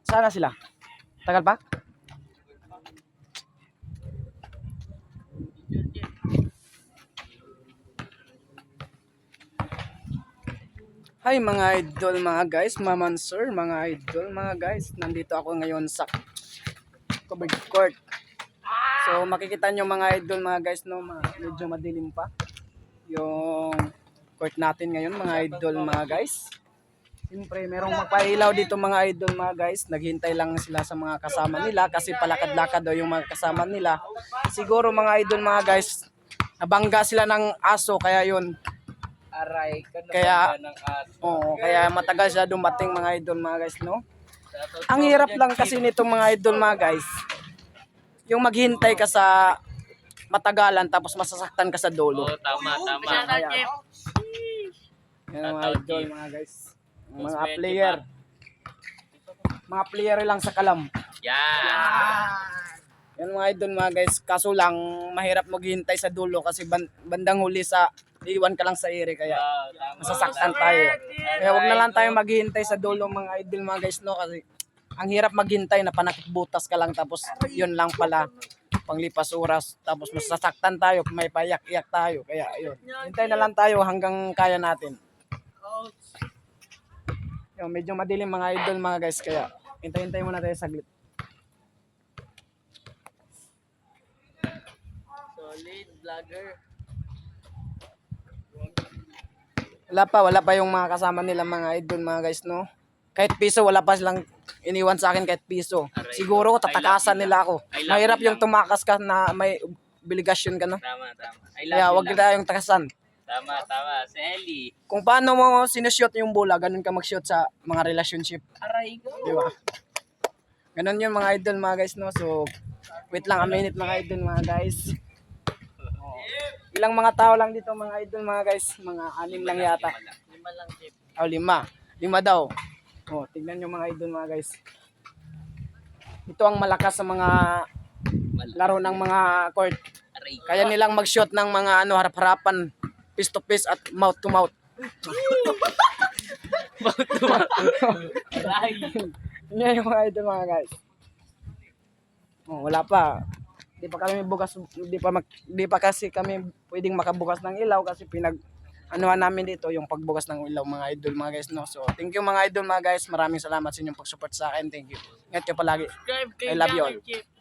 Sana sila? Tagal pa? Hi mga idol, mga guys, maman sir, mga idol, mga guys. Nandito ako ngayon sa covered court. So makikita nyo mga idol, mga guys, no, medyo madilim pa yung court natin ngayon, mga idol, mga guys. Siyempre merong magpailaw dito mga idol, mga guys. Naghintay lang sila sa mga kasama nila kasi palakad-lakad daw yung mga kasama nila. Siguro mga idol, mga guys, nabangga sila ng aso, kaya yun. Aray, Kaya, kaya matagal siya dumating mga idol, mga guys, no? Ang hirap lang kasi nito mga idol, mga guys, yung maghintay ka sa matagalan tapos masasaktan ka sa dulo. Oo, tama. Yan mga idol, mga guys. Mga player. Mga player lang sa kalam. Yan mga idol, mga guys. Kaso lang, mahirap maghintay sa dulo kasi bandang huli sa iwan ka lang sa ere, kaya masasaktan tayo. Kaya wag na lang tayo maghihintay sa dulo mga idol, mga guys, no, kasi ang hirap maghintay na panakbutas ka lang tapos yun lang pala panglipas oras tapos masasaktan tayo, may payak-iyak tayo, kaya yun. Hintay na lang tayo hanggang kaya natin. Yung medyo madilim mga idol, mga guys, kaya hintay-hintay muna tayo saglit. Solid vlogger. Wala pa yung mga kasama nila mga idol, mga guys, no. Kahit piso wala pa silang iniwan sa akin, kahit piso. Siguro tatakasan nila ako. Mahirap yung tumakas ka na may obligasyon ka, no. Tama. Kaya wag tayong takasan. Tama. Si Ellie. Kung paano mo sinushoot yung bola, ganun ka mag-shoot sa mga relationship. Aray ko. Di ba? Ganun yun mga idol, mga guys, no. So, wait lang a minute mga idol, mga guys. Ilang mga tao lang dito mga idol, mga guys. Mga 6 lang yata. 5 lang, Chip. O, 5 daw. O, tignan nyo mga idol, mga guys. Ito ang malakas sa mga laro ng mga court. Aray ko. Kaya nilang mag-shoot ng mga harap-harapan, face to face at mouth to mouth. Aray. Yan yung mga idol, mga guys. O, wala pa. Di pa kasi kami pwedeng makabukas ng ilaw kasi anuhan namin dito yung pagbukas ng ilaw mga idol, mga guys, no. So thank you mga idol, mga guys, maraming salamat sa inyong pag-support sa akin. Thank you. Ingat kayo palagi. Subscribe kay I love you all. Chip.